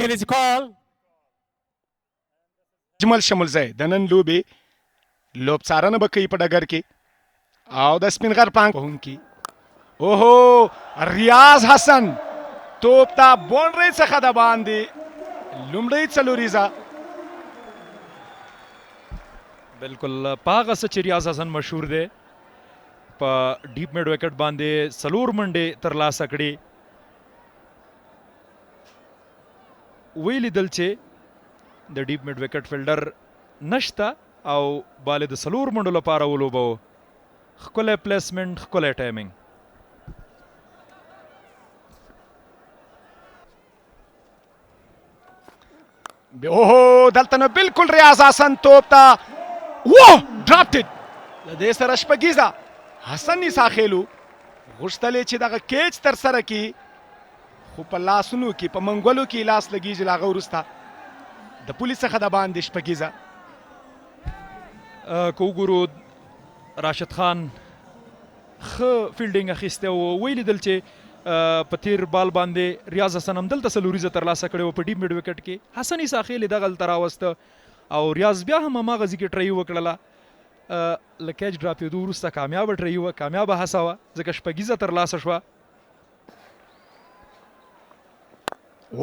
There is a call. اجمل شمول زای د نن لوبې لوبڅارنه به کوي په ډګر کې او د سپین غر پانګ وهونکي اوهو ریاض حسن توپ ته باونډرۍ څخه د باندې لومړی څلوریزه بالکل پاغه څه چې ریاض حسن مشهور دی په ډیپ میډ وکټ باندې څلور منډې ترلاسه کړي ویې لیدل چې د ډیپ میډ وکټ فیلډر نشته او بالې د څلور منډو لپاره ولوبو ښکلی پلیسمنټ ښکلی ټایمینګ اوهو دلته نو بالکل ریاض حسن توپ ته ډراپټډ له دې سره شپږیزه حسن نیسا خیلو غوښتل چې دغه کیچ ترسره کړي خو په لاسونو کې په منګولو کې لاس لګېږي له هغه وروسته د پولي څخه د باندې شپږیزه که وګورو راشد خان ښه فیلډینګ اخیستی و ویې لیدل چې په تیر بال باندې ریاض حسن هم دلته څلوریزه ترلاسه کړې وه په ډیپ میډ وکټ کې حسن عیسی خیل یې دغلته راوسته او ریاض بیا هم هماغه ځای کې ټرۍ وکړله له کیچ ډراپېدو وروسته کامیابه ټرۍ وه کامیابه هڅه وه ځکه شپږیزه ترلاسه شوه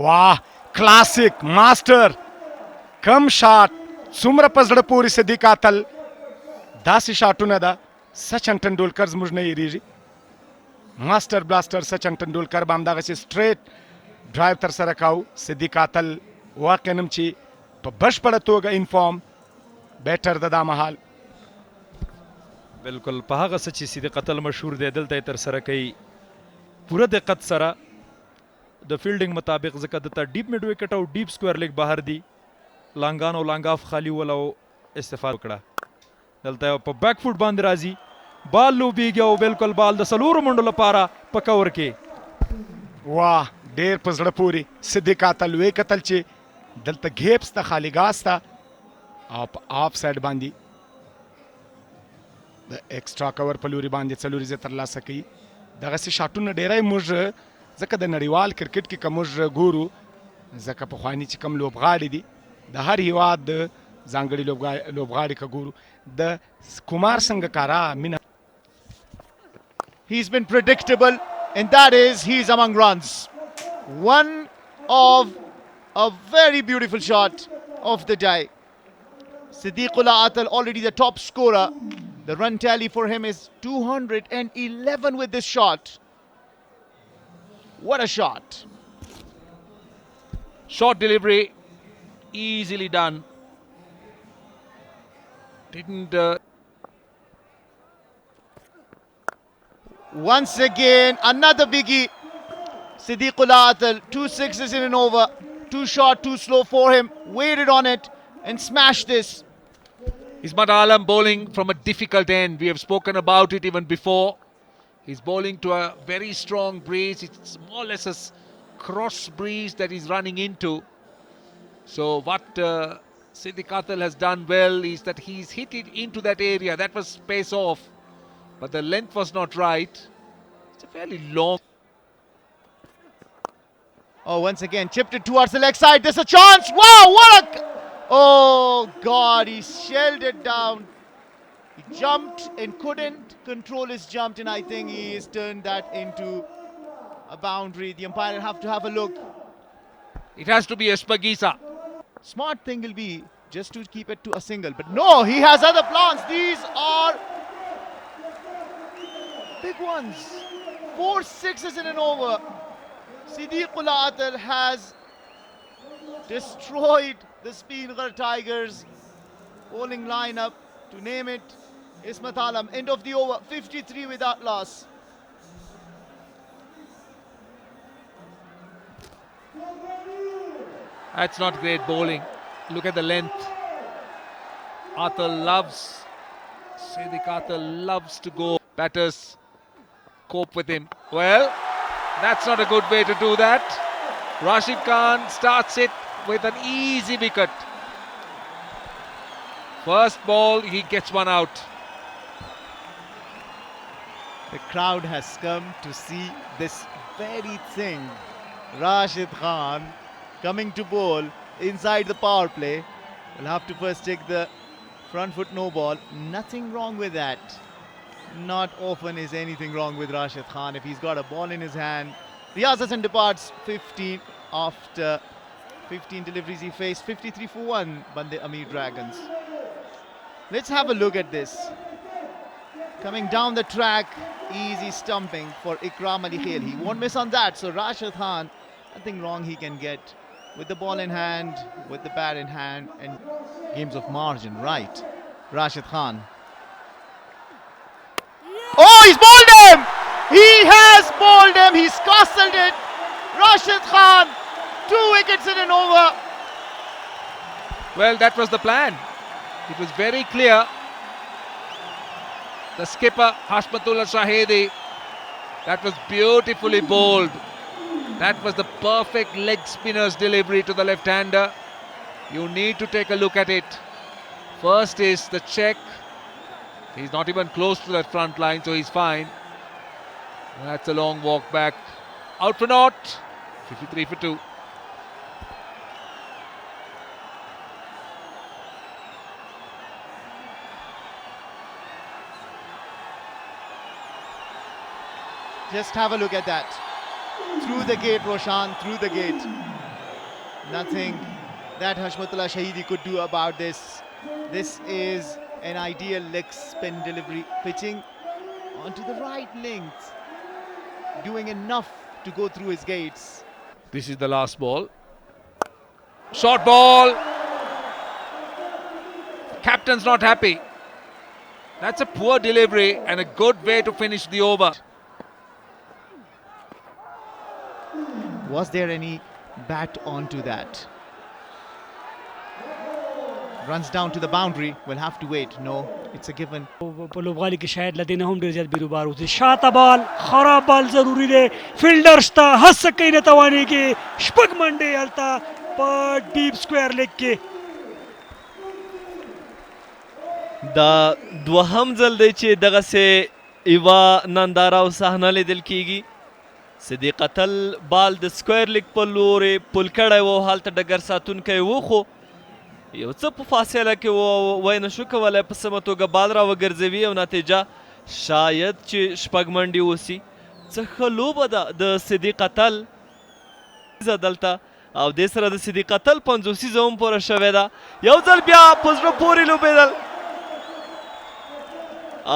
واه کلاسیک ماسټر کم شاټ څومره په زړه پورې صدیق اتل داسې شاټونه ده سچن ټنډولکر زموږ نه هېرېږي ماسټر بلاستر سچن ټنډولکر به همدغسې سټریټ ډرایو ترسره کاو صدیق اتل واقعا هم چې په بشپړه توګه انفارم بیټر ده دا مهال بالکل په هغه څه چې صدیق اتل مشهور دی دلته یې ترسره کوي پوره دقت سره د فیلډینګ مطابق ځکه دلته ډیپ میډ وکټ او ډیپ سکویر لیګ بهر دي لانګان او لانګ اف خالي ول او استفاده وکړه دلته په بیک فوټ باندې راځي بال لوبیږي او بالکل بال د څلورو منډو لپاره په کور کې واه ډېر په زړه پورې صدیق اتل ویې کتل چې دلته ګیپس ته خالي ګاز ته او په آف سایډ باندې د ایکسټرا کور په لوري باندې څلوریزه ترلاسه کوي دغسې شاټونه ډېری موږ ځکه د نړیوال کرکټ کې که موږ ګورو ځکه پخواني چې کوم لوبغاړي دي د هر هیواد د ځانګړي لوبغاړي که ګورو د کمار سنګکارا مینه He's been predictable, and that is he's among runs. One of a very beautiful shot of the day. Siddiqullah Atal already the top scorer. The run tally for him is 211 with this shot. What a shot. Short delivery, easily done. Didn't... Once again, another biggie. Siddiqullah Atal, 2 sixes in an over. Too short, too slow for him. Waited on it and smashed this. Ismat Alam bowling from a difficult end. We have spoken about it even before. He's bowling to a very strong breeze. It's more or less a cross breeze that he's running into. So what Siddiq Atal has done well is that he's hit it into that area. That was space off. But the length was not right. It's a fairly long... Oh, once again, chipped it towards the leg side. There's a chance. Wow, what a... Oh, God, he shelled it down. He jumped and couldn't control his jump, and I think he has turned that into a boundary. The umpire will have to have a look. It has to be a Spagisa. Smart thing will be just to keep it to a single. But no, he has other plans. These are big ones. 4 sixes in an over. Siddiqullah Atal has destroyed the Speenghar Tigers bowling lineup. To name it, Ismat Alam. End of the over, 53 without loss. That's not great bowling. Look at the length. Atal loves, Siddiq Atal loves to go. Batters cope with him. Well, that's not a good way to do that. Rashid Khan starts it with an easy wicket. First ball, he gets one out. The crowd has come to see this very thing. Rashid Khan coming to bowl inside the power play. We'll have to first take the front foot no ball. Nothing wrong with that. Not often is anything wrong with Rashid Khan if he's got a ball in his hand. Riyaz Hassan departs 15 after 15 deliveries he faced. 53 for 1 Bande Amir Dragons. Let's have a look at this. Coming down the track, easy stumping for Ikram Ali Khail. He won't miss on that. So Rashid Khan, nothing wrong he can get with the ball in hand, with the bat in hand, and games of margin, right? Rashid Khan. Oh, he's bowled him! He has bowled him. He's castled it. Rashid Khan, 2 wickets in an over. Well, that was the plan. It was very clear. The skipper, Hashmatullah Shahidi, that was beautifully bowled. That was the perfect leg spinner's delivery to the left-hander. You need to take a look at it. First is the check. He's not even close to that front line, so he's fine. That's a long walk back. Out for naught. 53 for 2. Just have a look at that. Through the gate, Roshan, through the gate. Nothing that Hashmatullah Shahidi could do about this. This is an ideal leg spin delivery, pitching onto the right length, doing enough to go through his gates. This is the last ball. Short ball. Captain's not happy. That's a poor delivery and a good way to finish the over. Was there any bat onto that? Runs down to the boundary. We'll have to wait. No, it's a given. लोबाली के शायद लदीना हम ډیر زیات بیروبار وځي شاته بال خراب بال ضروری دی فیلډر شته هڅه کوي نه تواني کې شپږ منډې هلته په ډیپ سکوير لیګ کې دا دوهم ځل دی چې دغسې یوه ننداره او صحنه لیدل کیږي صدیق اتل بال د سکویر لیګ په لورې پل کړی و هلته ډګر ساتونکی و خو یو څه په فاصله کې وی نه شو کولی په سمه توګه بال را وګرځوي او نتیجه شاید چې شپږ منډې اوسي څه ښه لوبه ده د صدیق اتل دلته او دې سره د صدیق اتل پنځوسیزه هم پوره شوې ده یو ځل بیا په زړه پورې لوبېدل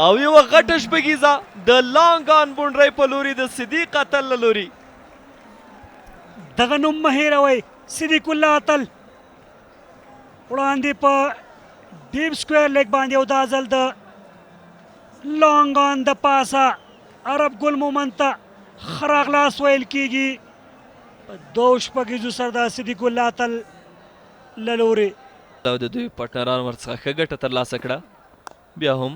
او یوه غټه شپږیزه د لانګ آن بونډرۍ په لوري د صدیق اتل له لوري دغه نوم مه هېروئ صدیق الله اتل وړاندې په ډیپ سکوير لیګ باندې او دا ځل د لانګ آن د پاسه عرب ګل مومند ته ښه راغلاست ویل کېږي په دوو شپږیزو سره د صدیق الله اتل له لورې او د دوی پارټنران ورڅخه ښه ګټه ترلاسه کړه بیا هم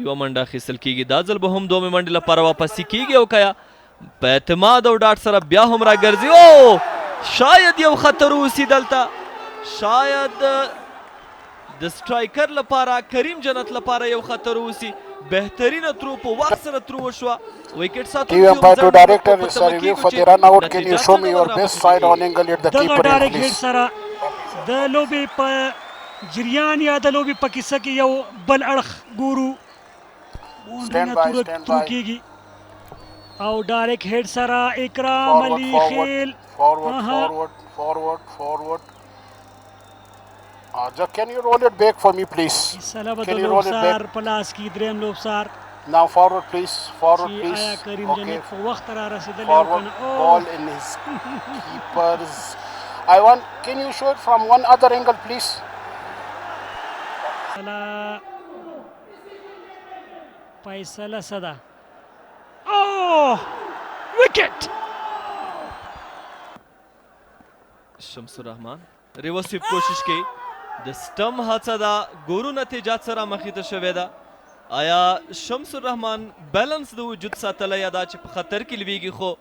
یوه منډه اخیستل کېږي دا ځل به هم دومې منډې لپاره واپسې کېږي او که یا په اعتماد او ډاډ سره بیا هم راګرځي او شاید یو خطر اوسي دلته شاید د سټرایکر لپاره کریم جنت لپاره یو خطر اوسي بهترینه ترو په وخت سره ترو وشوه وکټ TV umpire to director is a review for the run out. Can you show me your best side on angle at the دغه keeper end, ډایرکټ هیډ please? سره د لوبې په جریان یا د لوبې په کیسه کې یو بل اړخ ګورو Stand by, stand ترو by. کېږي او ډایرکټ هیډ سره اکرام Forward, علي forward, خیل forward, Uh-huh. forward, forward, forward. Just can you roll it back for me, please? سله به Can د you roll it لوبسار back? په لاس کې دریم لوبسار Now forward, please. Forward, چې please. آیا کریم Okay. جنت په وخت را رسېدلی او Forward, که نه ball in his keepers. I want. Can you show it from one other angle, please? فیصله څه ده اوه وکټ شمس الرحمن ریورس کوشش کوي د سټم هڅه ده ګورو نتیجات سره مخې ته شوې ده آیا شمس الرحمن بیلنس د وجود ساتلی یا دا چې په خطر کې لویږي خو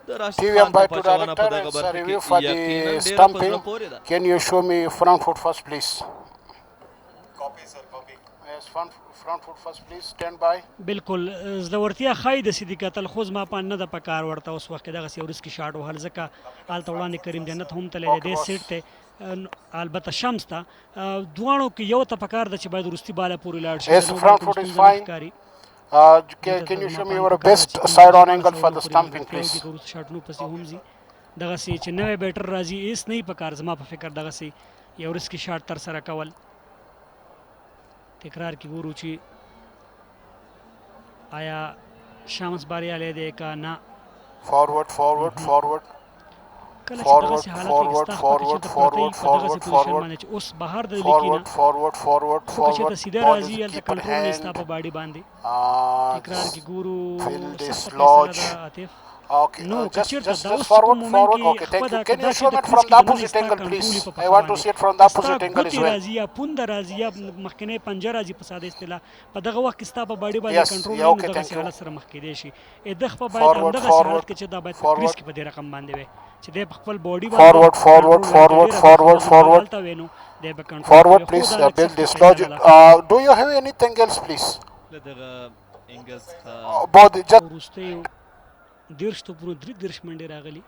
د راشد TV خان د umpire to پاچاوانه په director دغه is a برخه review کې for یقینا the ډېره په stumping. زړه پورې ده Can you show me front foot first, please? Copy, sir, copy. Yes, front foot first, please. Stand by. بالکل زړورتیا ښایي د صدیق اتل خو زما په نه د پکار ورته اوس وخت کې دغسې یو رسکي شاټ وهل ځکه هلته وړاندې کریم جنت هم تللی دی Okay, boss. سیټ ته البته شمس ته دواړو کې یو ته پکار ده چې باید وروستي باله پورې لاړ شي Yes, د نو front باندې foot is ستونزه نه fine. ښکاري. Can you show me your best side on angle for the stumping, please? شاټونو پسې هم ځي دغسې چې نوی بیټر راځي هېڅ نه وي پکار زما په فکر دغسې یو رسکي شاټ ترسره کول. تکرار کې ګورو چې آیا شمس بریالی دی که نه. Forward, forward, forward. کله چې Forward, دغسې حالت کې forward, ستا خواته forward, چېرته forward, پرته وي په forward, دغسې پوزیشن forward. باندې چې اوس بهر د لیکي نه Forward, forward, forward, خو که چېرته forward. سیده Ball راځي is هلته keeper کنټرول نه ستا hand. په باډي باندې. تکرار کې ګورو Field is سخته lodge. فیصله ده عاطف. Okay, نو که just چېرته دا اوس forward, کوم forward. مومنټ Okay, کې thank خپه you. ده Can که you دا show چې د me from کریز the کې دننه opposite ستا angle, کنټرول please? وي په I پښه want to باندې. see it from the ستا opposite angle as ګوتې well. راځي یا پونده راځي یا مخکینی پنجه راځي په ساده اصطلاح په دغه وخت کې ستا په باډي باندې Yes, کنټرول yeah, نه okay, نو thank دغسې you. حالت سره مخ کېدی شي دغه په باید Forward, همدغسې forward, حالت کې چې دا باید په forward. کریز کې په دې رقم باندې وي چې دی په خپل باډي Forward, forward, forward, forward, forward. دی به کنټرول Forward, کوي. خو please. دا لږ Build سخته this فیصله lodge. ده. Do you have anything else, please? له دغه انګز څخه Both just وروستیو 30 توپونو 33 منډې راغلي.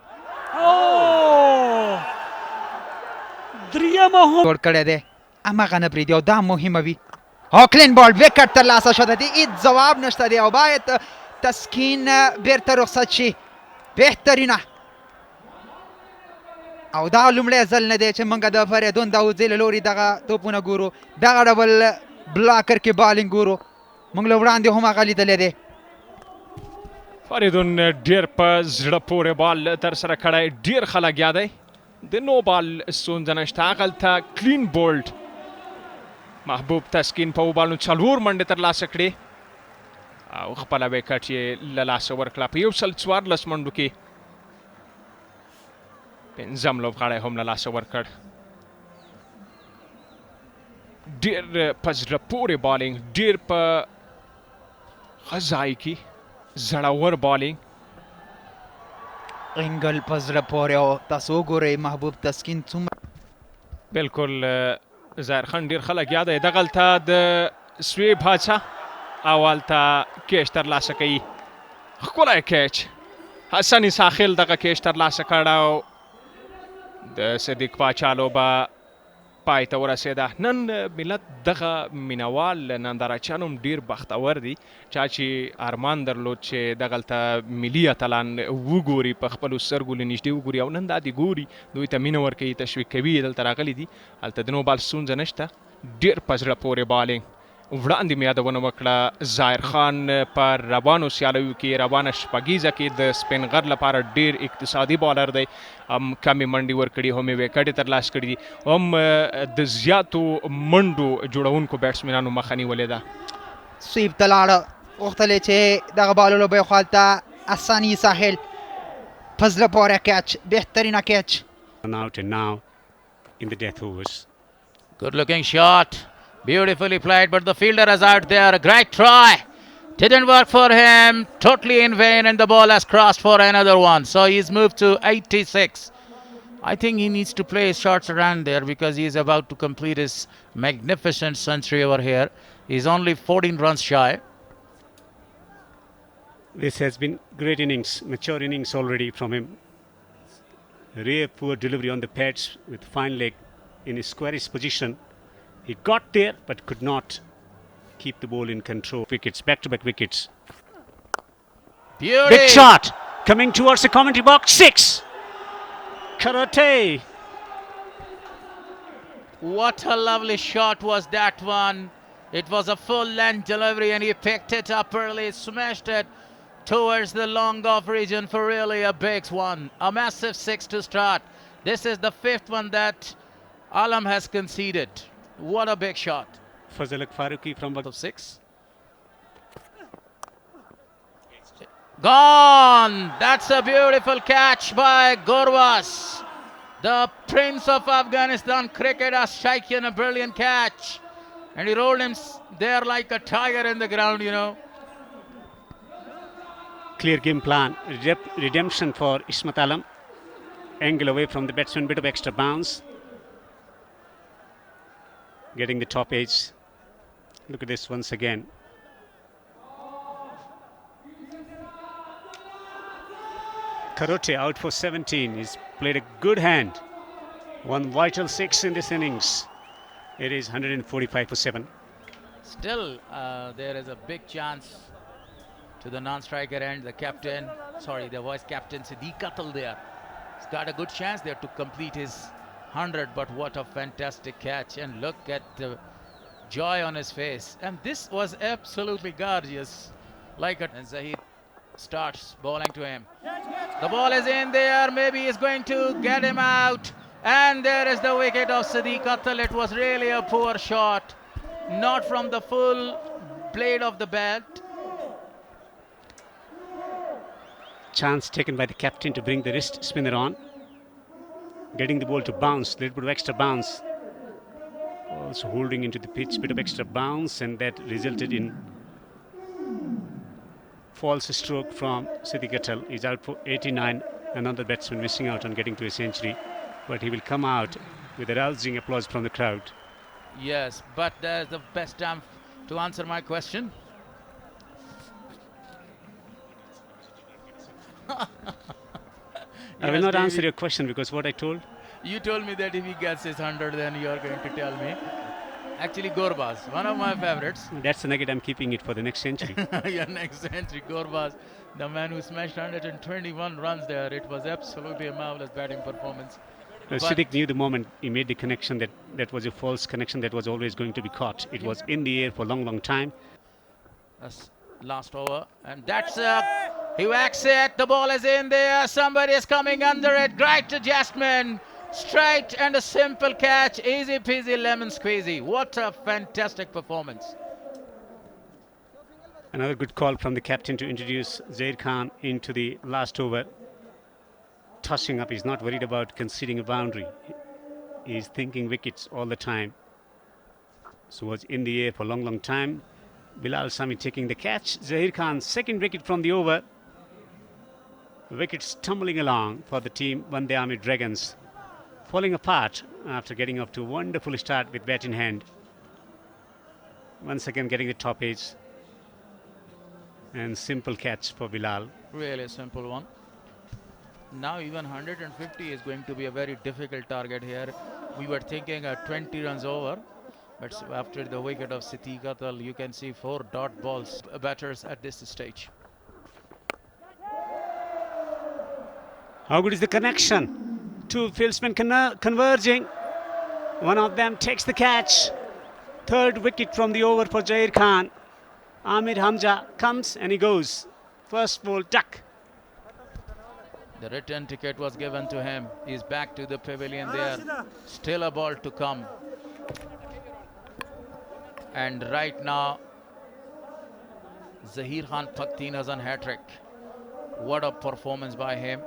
دریمه هم جوړ کړی دی هماغه نه پرېږدي او دا مهمه وي او کلین بال وکټ ترلاسه شو د دې هېڅ ځواب نشته دی او باید تسکین بیرته رخصت شي بهترینه او دا لومړی ځل نه دی چې موږ د فریدون داودزي له لوري دغه توپونه ګورو دغه ډول بلاکر کې بالینګ ګورو موږ له وړاندې هم هغه لیدلی دی فریدون ډیر په زړه پورې بال ترسره کړی ډیر ښه لګیا دی د نو بال ستونزه نشته هغلته کلین بولډ محبوب تسکین په وبالو 4 منډې ترلاسه کړې او خپله ویکټ یې له لاسه ورکړه په 114 منډو کې 5 لوبغاړی هم له لاسه ورکړ ډیر په زړه پورې بالینګ ډیر په ښه ځای کې زړور بالینګ انګل په زړه پورې او تاسو وګورئ محبوب تسکین څومره بالکل ظاهر خان ډیر ښه لګیا دی دغلته د سوی باچا او هلته کیچ ترلاسه کوي ښکلی کیچ حسن ساخل دغه کیچ ترلاسه کړ او د صدیق باچا لوبه پای ته ورسېده نن ملت دغه مینوال نندارچیان هم ډیر بختور دي چا چې ارمان درلود چې دغلته ملي اتلان وګوري په خپلو سترګو له نږدې وګوري او نن دا دې ګوري دوی ته مینه ورکوي تشویق کوي دلته راغلي دي هلته د نو بال ستونزه نشته ډیر په زړه پورې بالینګ وړاندې مې یادونه وکړه ظاهر خان په روانو سیالیو کې روانه شپږیزه کې د سپین غر لپاره ډیر اقتصادي بالر دی کمې منډې ورکړي هم یې ویکټې ترلاسه کړي دي هم د زیاتو منډو جوړونکو بیټسمنانو مخه نیولې ده سویپ ته لاړه غوښتل یې چې دغه بال ولوبوي خو هلته اساني ساحل په زړه پورې کیچ بهترینه کیچ out and now in the death overs. Good looking shot. Beautifully played, but the fielder is out there. A great try. Didn't work for him. Totally in vain, and the ball has crossed for another one. So he's moved to 86. I think he needs to play his shots around there because he is about to complete his magnificent century over here. He's only 14 runs shy. This has been great innings, mature innings already from him. Really poor delivery on the pads with fine leg in his squarish position. He got there but could not keep the ball in control. Wickets, back-to-back wickets. Beauty. Big shot coming towards the commentary box. 6. Karate. What a lovely shot was that one. It was a full length delivery and he picked it up early, smashed it towards the long off region for really a big one. A massive 6 to start. This is the 5th one that Alam has conceded. What a big shot. Fazalak Faruqi from Of 6. Gone. That's a beautiful catch by Gorwas. The Prince of Afghanistan cricket has shaken a brilliant catch. And he rolled him there like a tiger in the ground, you know. clear game plan. Redemption for Ismat Alam. Angle away from the batsman, bit of extra bounce. Getting the top edge. Look at this once again. Karote out for 17. He's played a good hand. One vital 6 in this innings. It is 145 for 7. Still, there is a big chance to the non-striker end. The vice captain Siddiq Atal there. He's got a good chance there to complete his 100. But what a fantastic catch! And look at the joy on his face. And this was absolutely gorgeous. And Zahid starts bowling to him. The ball is in there. Maybe he's going to get him out. And there is the wicket of Siddiq Atal. It was really a poor shot. Not from the full blade of the bat. Chance taken by the captain to bring the wrist spinner on. Getting the ball to bounce, little bit of extra bounce. Also holding into the pitch, bit of extra bounce, and that resulted in false stroke from Siddiq Atal. He's out for 89. Another batsman missing out on getting to a century. But he will come out with a rousing applause from the crowd. Yes, but there's the best time to answer my question. I will not answer your question because what I told. You told me that if he gets his 100, then you are going to tell me. Actually, Gurbaz, one of my favorites. That's the nugget. I'm keeping it for the next century. Yeah, next century. Gurbaz, the man who smashed 121 runs there. It was absolutely a marvelous batting performance. Siddiq knew the moment he made the connection that was a false connection that was always going to be caught. It was in the air for a long, long time. That's last over, and that's he whacks it. The ball is in there. Somebody is coming under it. Great adjustment, straight and a simple catch. Easy peasy lemon squeezy. What a fantastic performance! Another good call from the captain to introduce Zaid Khan into the last over. Tossing up, he's not worried about conceding a boundary. He's thinking wickets all the time. So was in the air for a long, long time. Bilal Sami taking the catch. Zahir Khan's second wicket from the over. Wickets tumbling along for the team Vande Amit Dragons. Falling apart after getting off to a wonderful start with bat in hand. Once again getting the top edge. And simple catch for Bilal. Really a simple one. Now even 150 is going to be a very difficult target here. We were thinking 20 runs over, but after the wicket of Siddiq Atal, you can see 4 dot balls batters at this stage. How good is the connection? Two fieldsmen converging. One of them takes the catch. Third wicket from the over for Zahir Khan. Amir Hamza comes and he goes. First ball duck. The return ticket was given to him. He's back to the pavilion there. Still a ball to come. And right now, Zahir Khan Pakhtina's on hat-trick. What a performance by him.